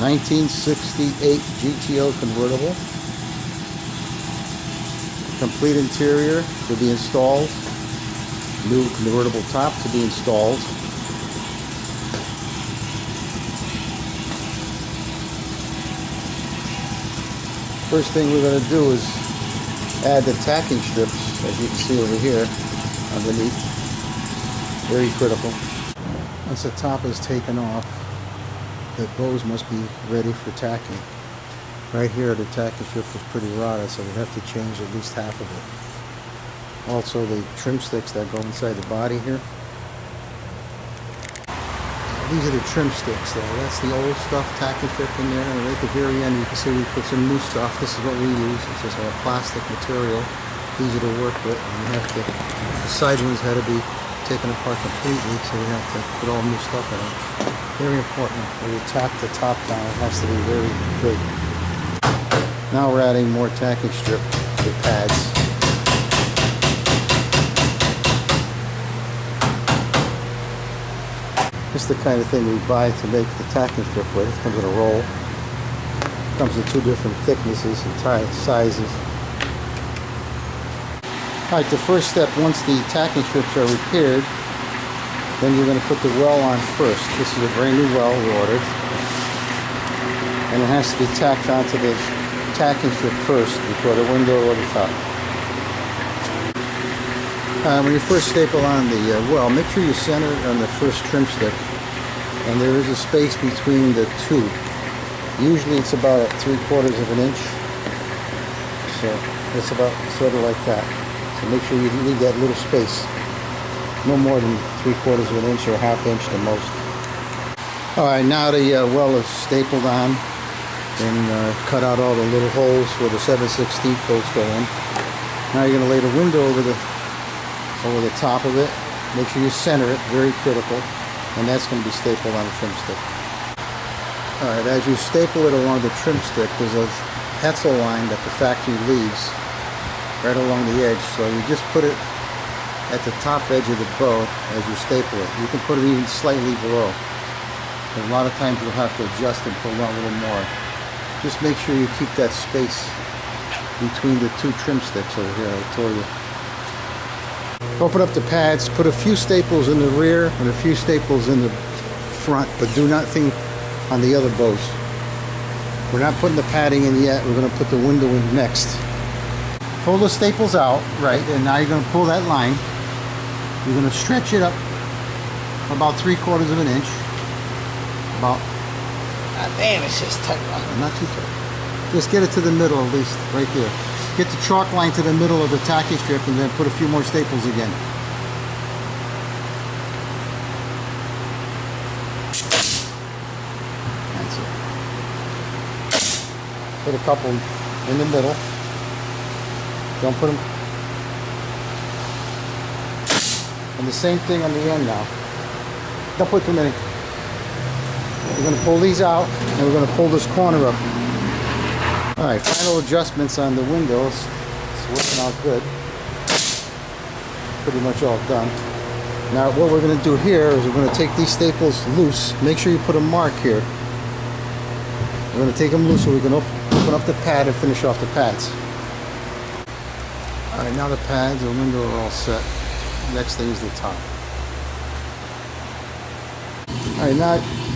1968 GTO convertible. Complete interior to be installed. New convertible top to be installed. First thing we're going to do is add the tacking strips, as you can see over here underneath. Very critical. Once the top is taken off, the bows must be ready for tacking. Right here the tacking strip was pretty rotted, so we have to change at least half of it. Also the trim sticks that go inside the body here. These are the trim sticks there. That's the old stuff, tacking strip in there, and right at the very end you can see we put some new stuff. This is what we use. It's just a plastic material, easy to work with, and we have to, the side ones had to be taken apart completely, so we have to put all new stuff in it. Very important. When you tack the top down, it has to be very good. Now we're adding more tacking strip to the pads. This is the kind of thing we buy to make the tacking strip with. It comes in a roll. It comes in 2 different thicknesses and sizes. Alright, the first step, once the tacking strips are repaired, then you're going to put the well on first. This is a brand new well we ordered. And it has to be tacked onto the tacking strip first before the window or the top. When you first staple on the well, make sure you center it on the first trim stick. And there is a space between the two. Usually it's about 3/4 of an inch. So it's about sort of like that. So make sure you leave that little space. No more than 3/4 of an inch or 1/2 inch the most. Alright, now the well is stapled on and cut out all the little holes where the 7/16 bolts go in. Now you're going to lay the window over the top of it. Make sure you center it, very critical. And that's going to be stapled on the trim stick. Alright, as you staple it along the trim stick, there's a pencil line that the factory leaves right along the edge. So you just put it at the top edge of the bow as you staple it. You can put it even slightly below. And a lot of times you'll have to adjust and pull out a little more. Just make sure you keep that space between the 2 trim sticks over here, I told you. Open up the pads, put a few staples in the rear and a few staples in the front, but do nothing on the other bows. We're not putting the padding in yet, we're going to put the window in next. Pull the staples out, right, and now you're going to pull that line. You're going to stretch it up about 3/4 of an inch. About, damn, it's just tight. Not too tight. Just get it to the middle at least, right there. Get the chalk line to the middle of the tacking strip and then put a few more staples again. That's it. Put a couple in the middle. Don't put them. And the same thing on the end now. Don't put too many. We're going to pull these out and we're going to pull this corner up. Alright, final adjustments on the windows. It's working out good. Pretty much all done. Now what we're going to do here is we're going to take these staples loose. Make sure you put a mark here. We're going to take them loose so we can open up the pad and finish off the pads. Alright, now the pads and the window are all set. Next thing is the top. Alright,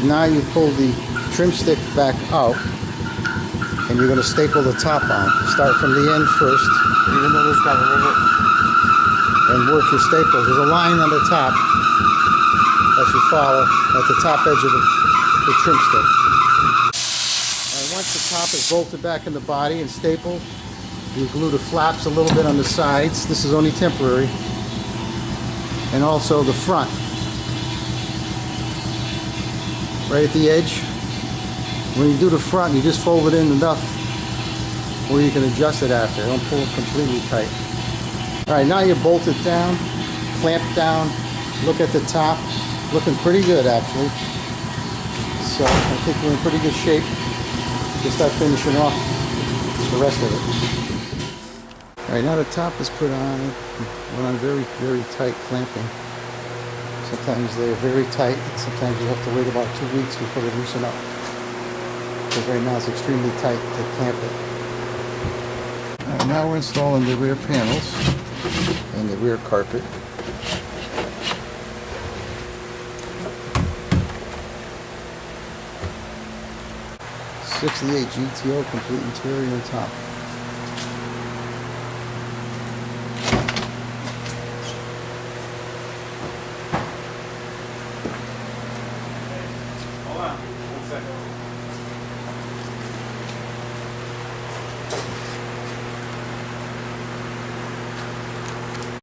now you pull the trim stick back out. And you're going to staple the top on. Start from the end first, even though it's got a little bit, and work your staples. There's a line on the top that you follow at the top edge of the trim stick. And once the top is bolted back in the body and stapled, you glue the flaps a little bit on the sides. This is only temporary. And also the front. Right at the edge. When you do the front, you just fold it in enough where you can adjust it after. Don't pull it completely tight. Alright, now you bolt it down, clamp down, look at the top. Looking pretty good actually. So I think we're in pretty good shape to start finishing off the rest of it. Alright, now the top is put on. We're on very, very tight clamping. Sometimes they're very tight, and sometimes you have to wait about 2 weeks before they loosen up. because right now it's extremely tight to clamp it. Now we're installing the rear panels and the rear carpet. '68 GTO complete interior and top. Hold on, 1 second.